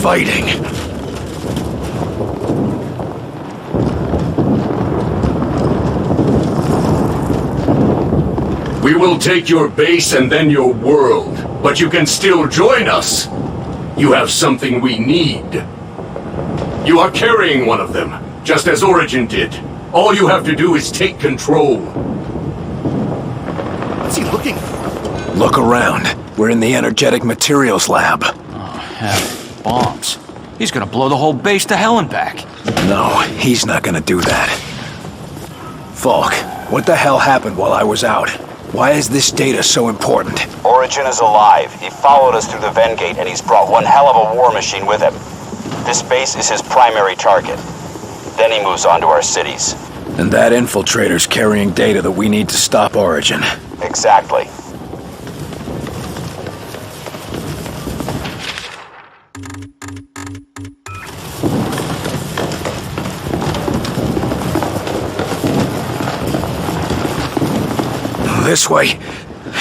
fighting. We will take your base and then your world, but you can still join us. You have something we need. You are carrying one of them, just as Origin did. All you have to do is take control. What's he looking for? Look around. We're in the energetic materials lab. Oh, hell. Bombs. He's gonna blow the whole base to hell and back. No, he's not gonna do that. Falk, what the hell happened while I was out? Why is this data so important? Origin is alive. He followed us through the Ven Gate, and he's brought one hell of a war machine with him. This base is his primary target. Then he moves on to our cities. And that infiltrator's carrying data that we need to stop Origin. Exactly. This way.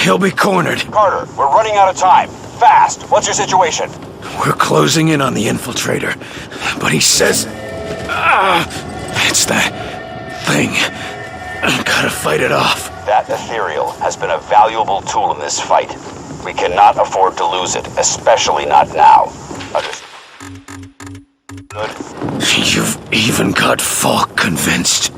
He'll be cornered. Carter, we're running out of time. Fast! What's your situation? We're closing in on the infiltrator. But he says... it's that thing. Gotta fight it off. That ethereal has been a valuable tool in this fight. We cannot afford to lose it, especially not now. Good. You've even got Falk convinced.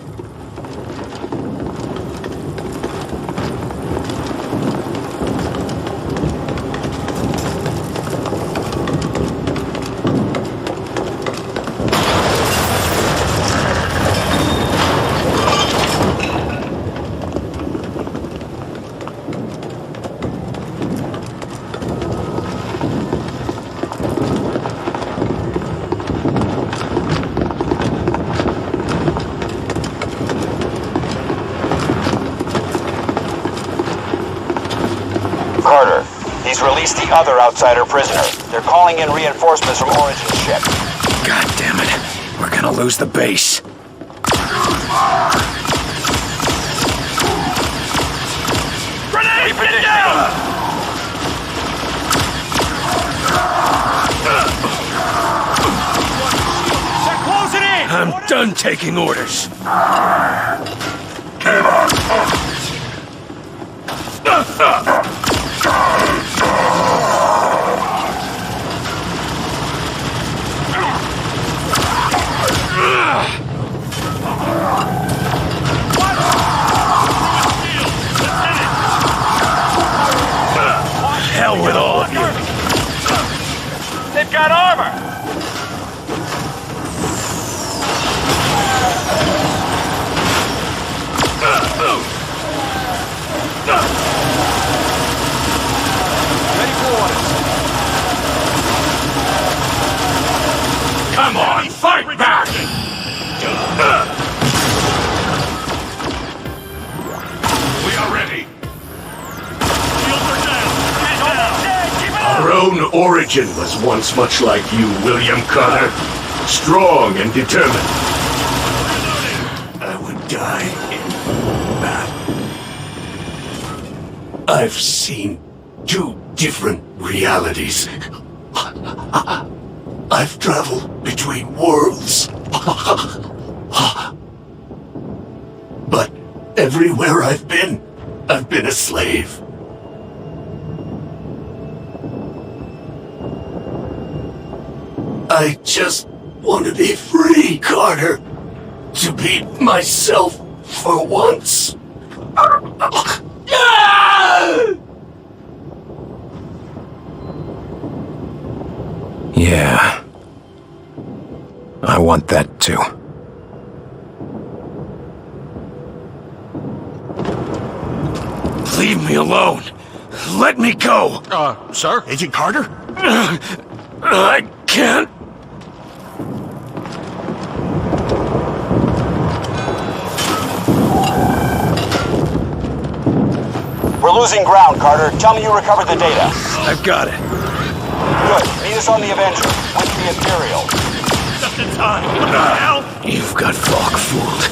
Carter, he's released the other outsider prisoner. They're calling in reinforcements from Origin's ship. God damn it. We're gonna lose the base. Grenade! Get down! They're closing in! I'm done taking orders. Hell with all of you. They've got armor! Ready for orders. Come on, fight back! We are ready. Shields are down. Get down. Our own Origin was once much like you, William Carter. Strong and determined. I would die in battle. I've seen two different realities. I've traveled between worlds. But everywhere I've been a slave. I just want to be free, Carter. To be myself for once. Yeah. I want that too. Leave me alone. Let me go. Sir? Agent Carter? I can't. We're losing ground, Carter. Tell me you recovered the data. I've got it. Good. Meet us on the Avenger with the Ethereal. Just in time. What the hell? You've got Falk fooled.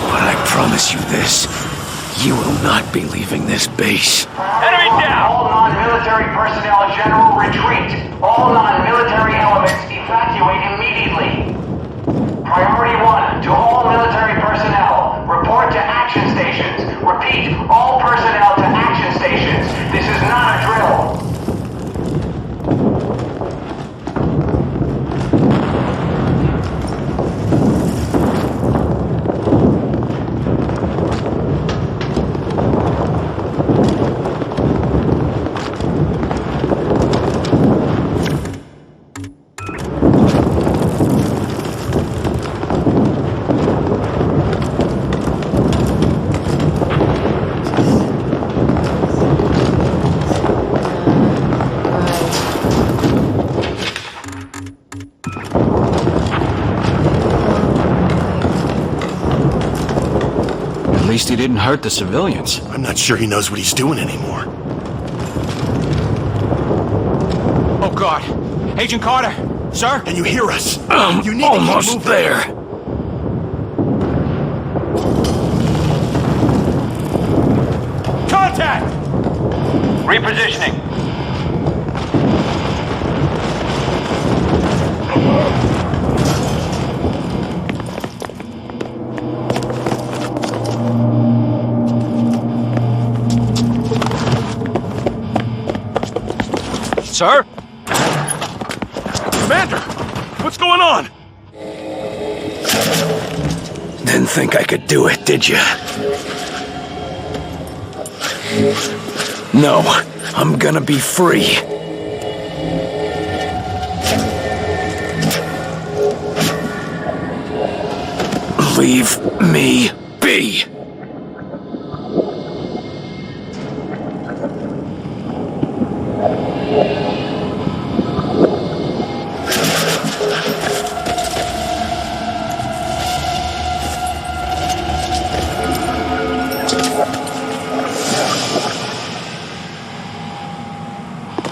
But I promise you this. You will not be leaving this base. Enemy down! All non-military personnel general retreat. All non-military elements evacuate. he didn't hurt the civilians. I'm not sure he knows what he's doing anymore. Oh, God. Agent Carter! Sir? Can you hear us? You need Almost to keep moving. there. Contact! Repositioning. Sir? Commander! What's going on? Didn't think I could do it, did you? No, I'm gonna be free. Leave me be.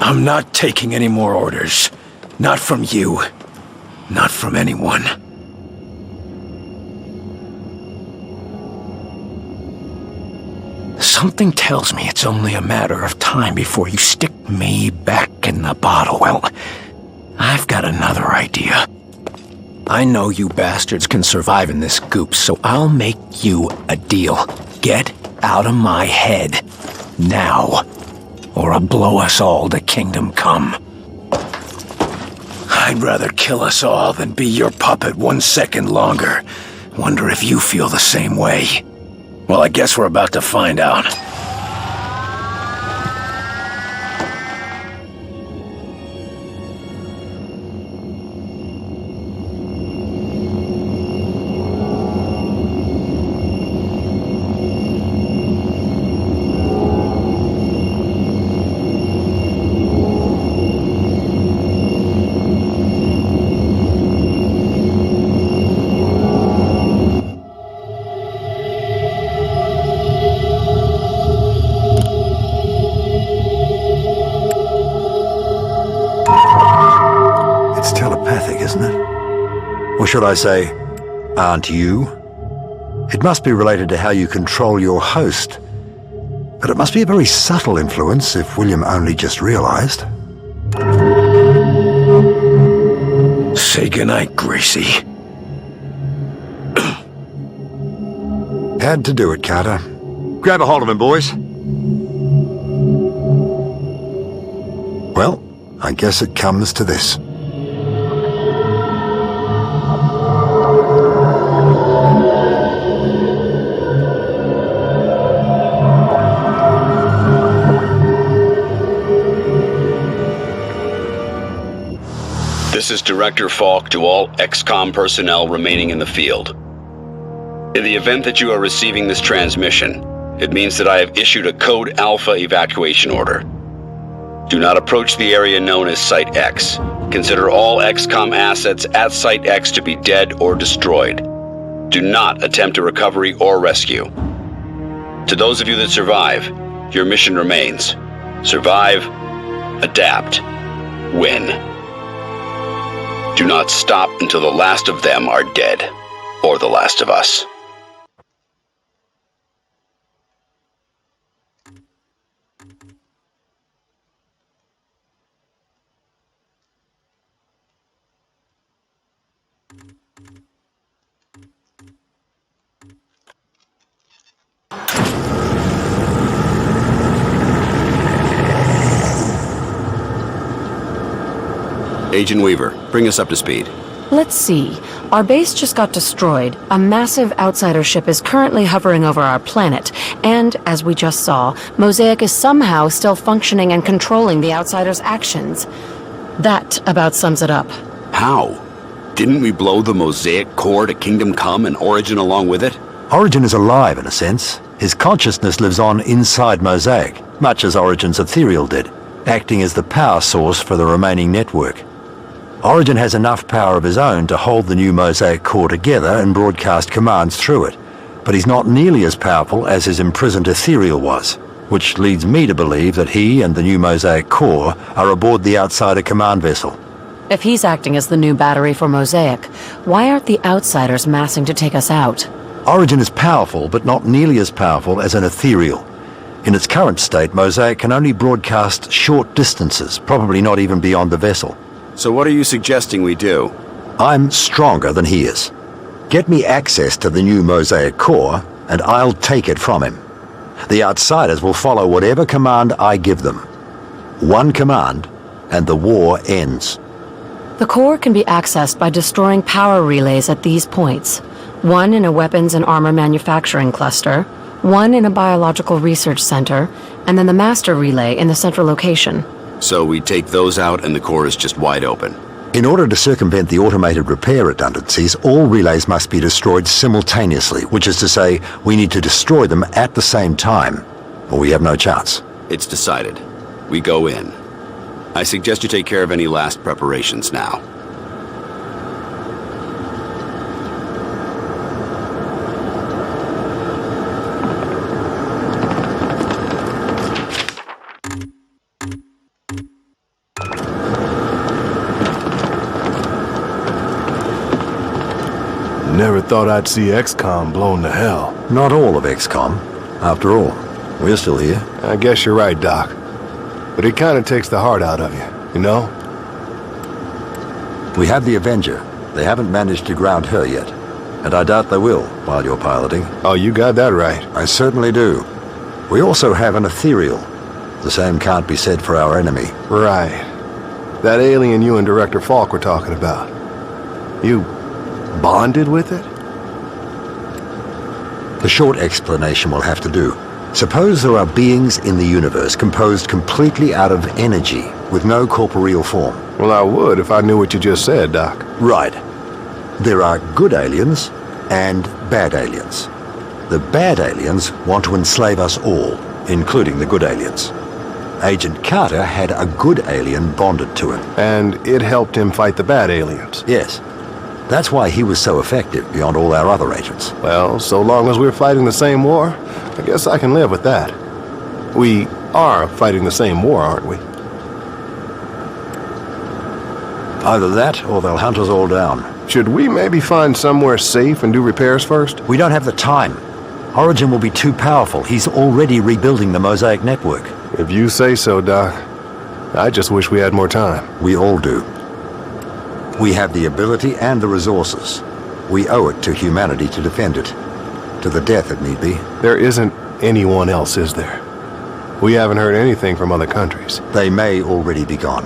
I'm not taking any more orders. Not from you. Not from anyone. Something tells me it's only a matter of time before you stick me back in the bottle. Well, I've got another idea. I know you bastards can survive in this goop, so I'll make you a deal. Get out of my head. Now. Or I'll blow us all to kingdom come. I'd rather kill us all than be your puppet 1 second longer. Wonder if you feel the same way. Well, I guess we're about to find out. Isn't it? Or should I say, aren't you? It must be related to how you control your host. But it must be a very subtle influence if William only just realized. Say goodnight, Gracie. Had to do it, Carter. Grab a hold of him, boys. Well, I guess it comes to this. This is Director Falk to all XCOM personnel remaining in the field. In the event that you are receiving this transmission, it means that I have issued a Code Alpha evacuation order. Do not approach the area known as Site X. Consider all XCOM assets at Site X to be dead or destroyed. Do not attempt a recovery or rescue. To those of you that survive, your mission remains. Survive, adapt, win. Do not stop until the last of them are dead, or the last of us. Agent Weaver, bring us up to speed. Let's see. Our base just got destroyed. A massive outsider ship is currently hovering over our planet. And, as we just saw, Mosaic is somehow still functioning and controlling the outsider's actions. That about sums it up. How? Didn't we blow the Mosaic core to Kingdom Come and Origin along with it? Origin is alive in a sense. His consciousness lives on inside Mosaic, much as Origin's ethereal did, acting as the power source for the remaining network. Origin has enough power of his own to hold the new Mosaic core together and broadcast commands through it, but he's not nearly as powerful as his imprisoned ethereal was, which leads me to believe that he and the new Mosaic core are aboard the Outsider command vessel. If he's acting as the new battery for Mosaic, why aren't the Outsiders massing to take us out? Origin is powerful, but not nearly as powerful as an ethereal. In its current state, Mosaic can only broadcast short distances, probably not even beyond the vessel. So what are you suggesting we do? I'm stronger than he is. Get me access to the new Mosaic core, and I'll take it from him. The Outsiders will follow whatever command I give them. One command, and the war ends. The core can be accessed by destroying power relays at these points. One in a weapons and armor manufacturing cluster, one in a biological research center, and then the master relay in the central location. So we take those out and the core is just wide open. In order to circumvent the automated repair redundancies, all relays must be destroyed simultaneously, which is to say, we need to destroy them at the same time, or we have no chance. It's decided. We go in. I suggest you take care of any last preparations now. Never thought I'd see XCOM blown to hell. Not all of XCOM. After all, we're still here. I guess you're right, Doc. But it kind of takes the heart out of you, you know? We have the Avenger. They haven't managed to ground her yet. And I doubt they will, while you're piloting. Oh, you got that right. I certainly do. We also have an ethereal. The same can't be said for our enemy. Right. That alien you and Director Falk were talking about. You bonded with it? The short explanation will have to do. Suppose there are beings in the universe composed completely out of energy, with no corporeal form. Well, I would if I knew what you just said, Doc. Right. There are good aliens and bad aliens. The bad aliens want to enslave us all, including the good aliens. Agent Carter had a good alien bonded to him. And it helped him fight the bad aliens? Yes. That's why he was so effective beyond all our other agents. Well, so long as we're fighting the same war, I guess I can live with that. We are fighting the same war, aren't we? Either that, or they'll hunt us all down. Should we maybe find somewhere safe and do repairs first? We don't have the time. Origin will be too powerful. He's already rebuilding the Mosaic network. If you say so, Doc. I just wish we had more time. We all do. We have the ability and the resources. We owe it to humanity to defend it. To the death, if need be. There isn't anyone else, is there? We haven't heard anything from other countries. They may already be gone.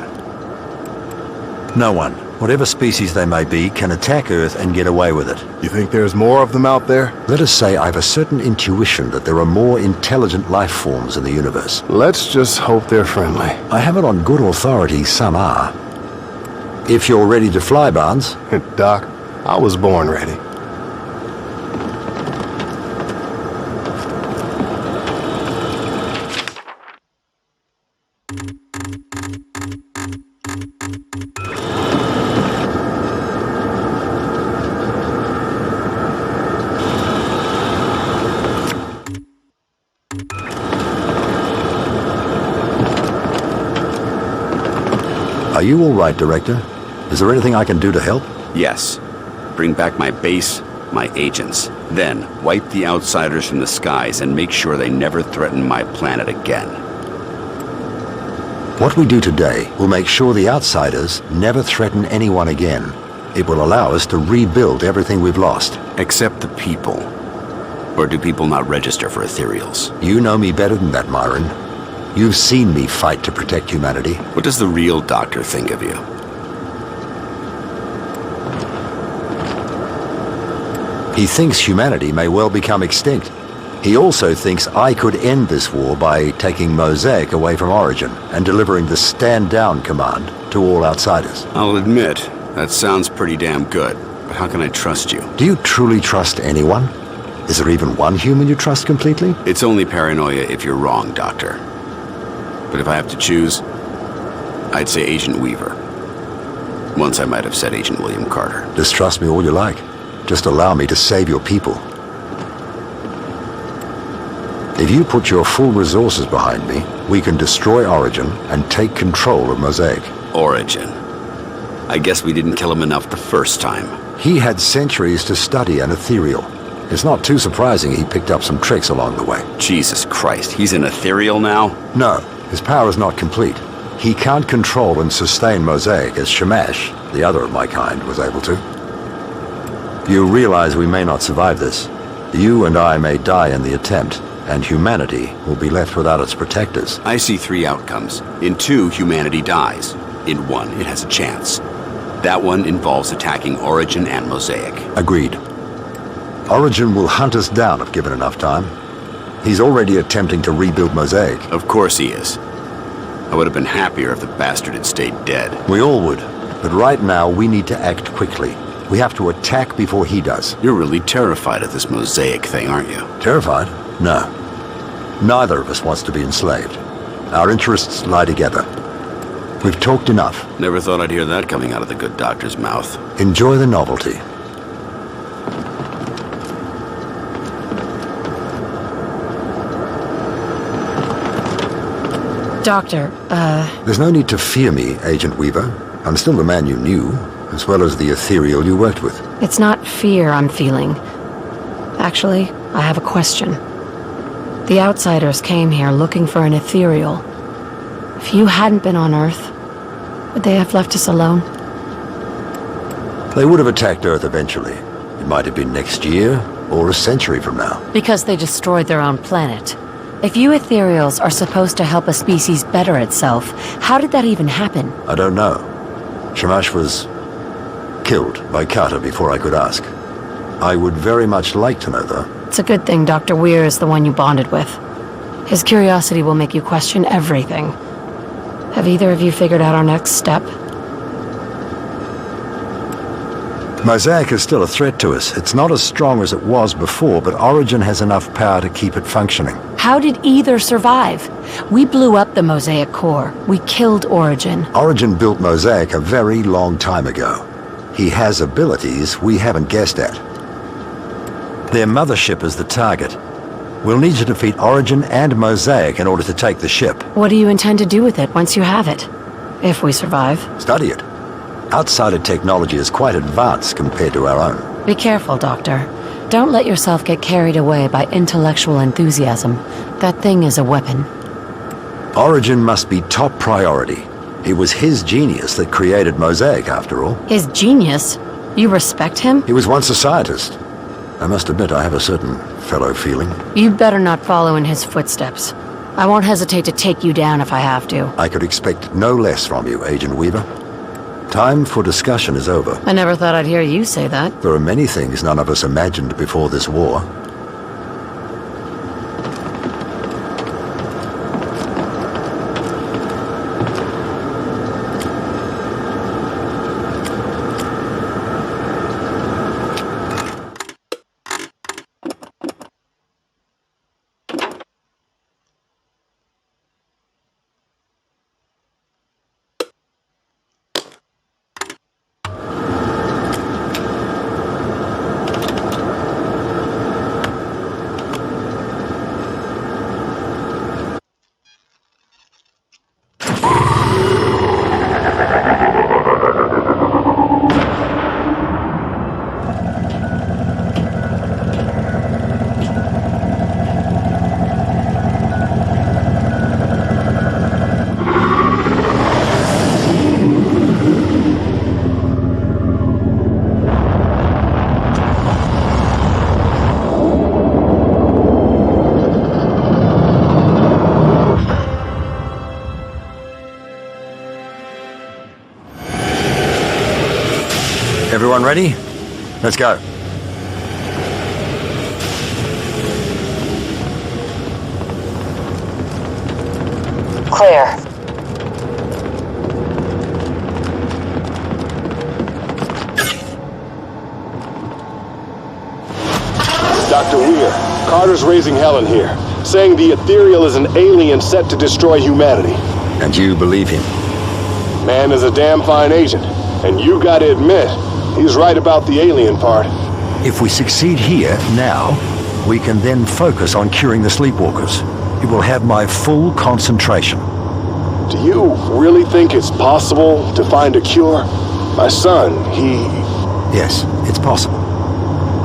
No one, whatever species they may be, can attack Earth and get away with it. You think there's more of them out there? Let us say I've a certain intuition that there are more intelligent life forms in the universe. Let's just hope they're friendly. I have it on good authority some are. If you're ready to fly, Barnes. Doc, I was born ready. Are you all right, Director? Is there anything I can do to help? Yes. Bring back my base, my agents. Then, wipe the Outsiders from the skies and make sure they never threaten my planet again. What we do today will make sure the Outsiders never threaten anyone again. It will allow us to rebuild everything we've lost. Except the people. Or do people not register for ethereals? You know me better than that, Marin. You've seen me fight to protect humanity. What does the real doctor think of you? He thinks humanity may well become extinct. He also thinks I could end this war by taking Mosaic away from Origin and delivering the Stand Down command to all Outsiders. I'll admit, that sounds pretty damn good. But how can I trust you? Do you truly trust anyone? Is there even one human you trust completely? It's only paranoia if you're wrong, Doctor. But if I have to choose, I'd say Agent Weaver. Once I might have said Agent William Carter. Distrust me all you like. Just allow me to save your people. If you put your full resources behind me, we can destroy Origin and take control of Mosaic. Origin. I guess we didn't kill him enough the first time. He had centuries to study an ethereal. It's not too surprising he picked up some tricks along the way. Jesus Christ, he's an ethereal now? No, his power is not complete. He can't control and sustain Mosaic as Shamash, the other of my kind, was able to. You realize we may not survive this. You and I may die in the attempt, and humanity will be left without its protectors. I see 3 outcomes. In 2, humanity dies. In 1, it has a chance. That one involves attacking Origin and Mosaic. Agreed. Origin will hunt us down if given enough time. He's already attempting to rebuild Mosaic. Of course he is. I would have been happier if the bastard had stayed dead. We all would. But right now, we need to act quickly. We have to attack before he does. You're really terrified of this Mosaic thing, aren't you? Terrified? No. Neither of us wants to be enslaved. Our interests lie together. We've talked enough. Never thought I'd hear that coming out of the good doctor's mouth. Enjoy the novelty. Doctor, There's no need to fear me, Agent Weaver. I'm still the man you knew, as well as the ethereal you worked with. it's not fear I'm feeling. Actually, I have a question. The Outsiders came here looking for an ethereal. If you hadn't been on Earth, would they have left us alone? They would have attacked Earth eventually. It might have been next year, or a century from now. Because they destroyed their own planet. If you ethereals are supposed to help a species better itself, how did that even happen? I don't know. Shamash was killed by Carter before I could ask. I would very much like to know, though. It's a good thing Dr. Weir is the one you bonded with. His curiosity will make you question everything. Have either of you figured out our next step? Mosaic is still a threat to us. It's not as strong as it was before, but Origin has enough power to keep it functioning. How did either survive? We blew up the Mosaic core. We killed Origin. Origin built Mosaic a very long time ago. He has abilities we haven't guessed at. Their mothership is the target. We'll need to defeat Origin and Mosaic in order to take the ship. What do you intend to do with it once you have it? If we survive. Study it. Outsider technology is quite advanced compared to our own. Be careful, Doctor. Don't let yourself get carried away by intellectual enthusiasm. That thing is a weapon. Origin must be top priority. It was his genius that created Mosaic, after all. His genius? You respect him? He was once a scientist. I must admit I have a certain fellow feeling. You'd better not follow in his footsteps. I won't hesitate to take you down if I have to. I could expect no less from you, Agent Weaver. Time for discussion is over. I never thought I'd hear you say that. There are many things none of us imagined before this war. Everyone ready? Let's go. Clear. Dr. Weir, Carter's raising hell in here, saying the Ethereal is an alien set to destroy humanity. And you believe him? Man is a damn fine agent, and you gotta admit, he's right about the alien part. If we succeed here, now, We can then focus on curing the sleepwalkers. You will have my full concentration. Do you really think it's possible to find a cure? My son, Yes, it's possible.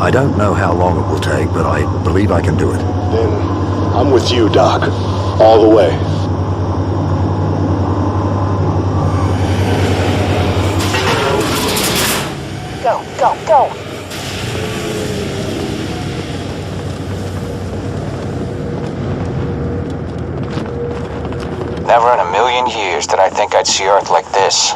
I don't know how long it will take, but I believe I can do it. Then I'm with you, Doc. All the way. Go, go, go! Never in a million years did I think I'd see Earth like this.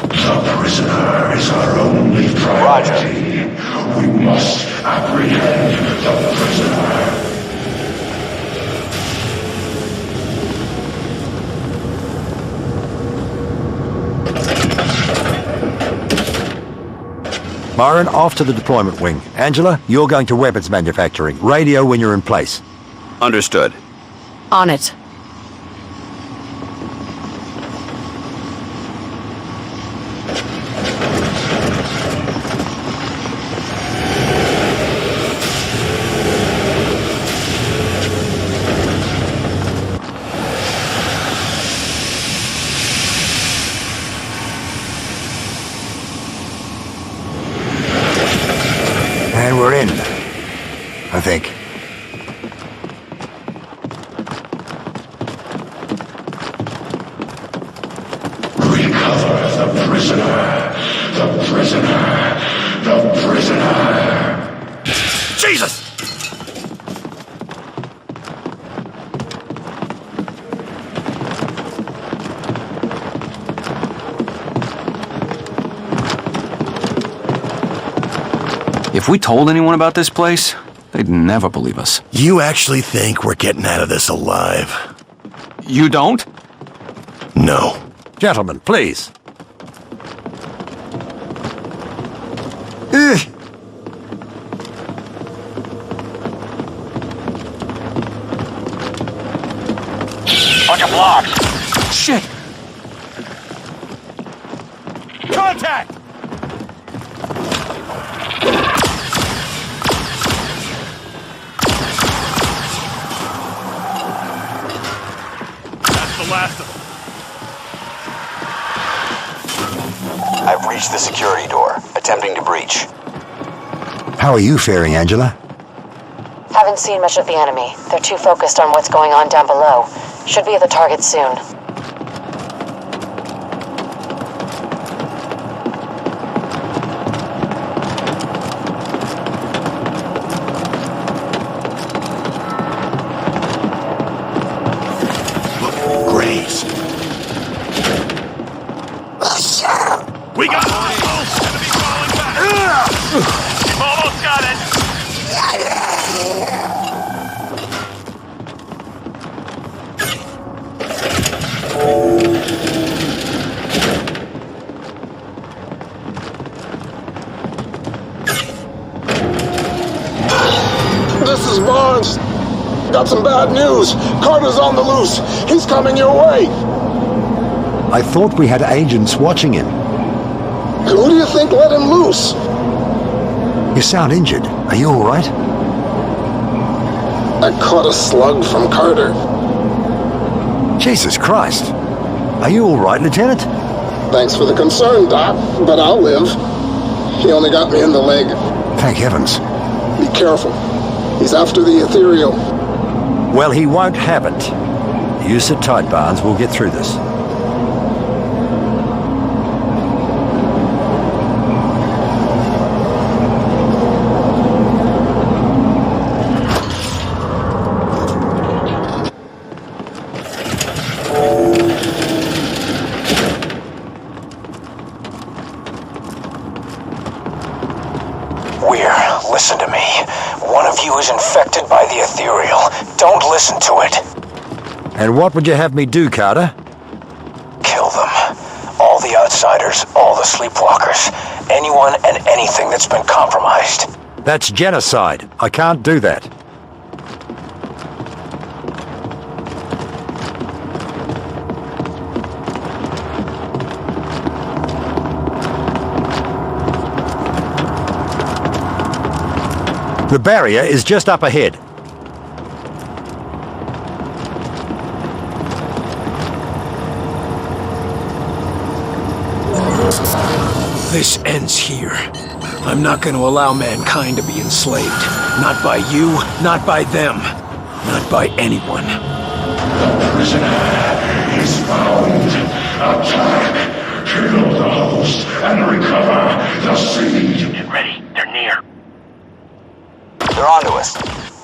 The prisoner is our only priority. We must apprehend the prisoner. Marin, off to the deployment wing. Angela, you're going to weapons manufacturing. Radio when you're in place. Understood. On it. And we're in, I think. Recover the prisoner. The prisoner. The prisoner. Jesus! If we told anyone about this place, they'd never believe us. You actually think we're getting out of this alive? You don't? No. Gentlemen, please. Bunch of blocks! Shit! Contact! That's the last of them. I've reached the security door, attempting to breach. How are you faring, Angela? Haven't seen much of the enemy. They're too focused on what's going on down below. Should be at the target soon. Graves. We got hostiles! Enemy falling back! You've almost got it! This is Barnes. Got some bad news. Carter's on the loose. He's coming your way. I thought we had agents watching him. Who do you think let him loose? You sound injured. Are you all right? I caught a slug from Carter. Jesus Christ. Are you all right, Lieutenant? Thanks for the concern, Doc, but I'll live. He only got me in the leg. Thank heavens. Be careful. He's after the ethereal. Well, he won't have it. You sit tight, Barnes. We'll get through this. Listen to me. One of you is infected by the ethereal. Don't listen to it. And what would you have me do, Carter? Kill them. All the outsiders, all the sleepwalkers, anyone and anything that's been compromised. That's genocide. I can't do that. The barrier is just up ahead. This ends here. I'm not going to allow mankind to be enslaved. Not by you, not by them, not by anyone. The prisoner is found. Attack! Kill the host and recover the seed. Get ready. They're near. They're onto us.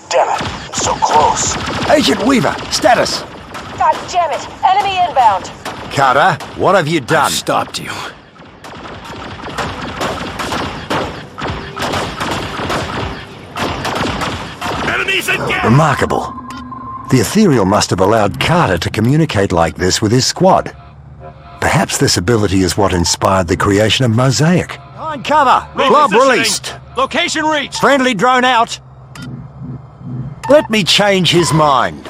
Damn it. I'm so close. Agent Weaver, status. God damn it! Enemy inbound! Carter, what have you done? I've stopped you. Enemies again! Remarkable. The Ethereal must have allowed Carter to communicate like this with his squad. Perhaps this ability is what inspired the creation of Mosaic. On cover! Club Repositioning. released! Location reached! Friendly drone out! Let me change his mind.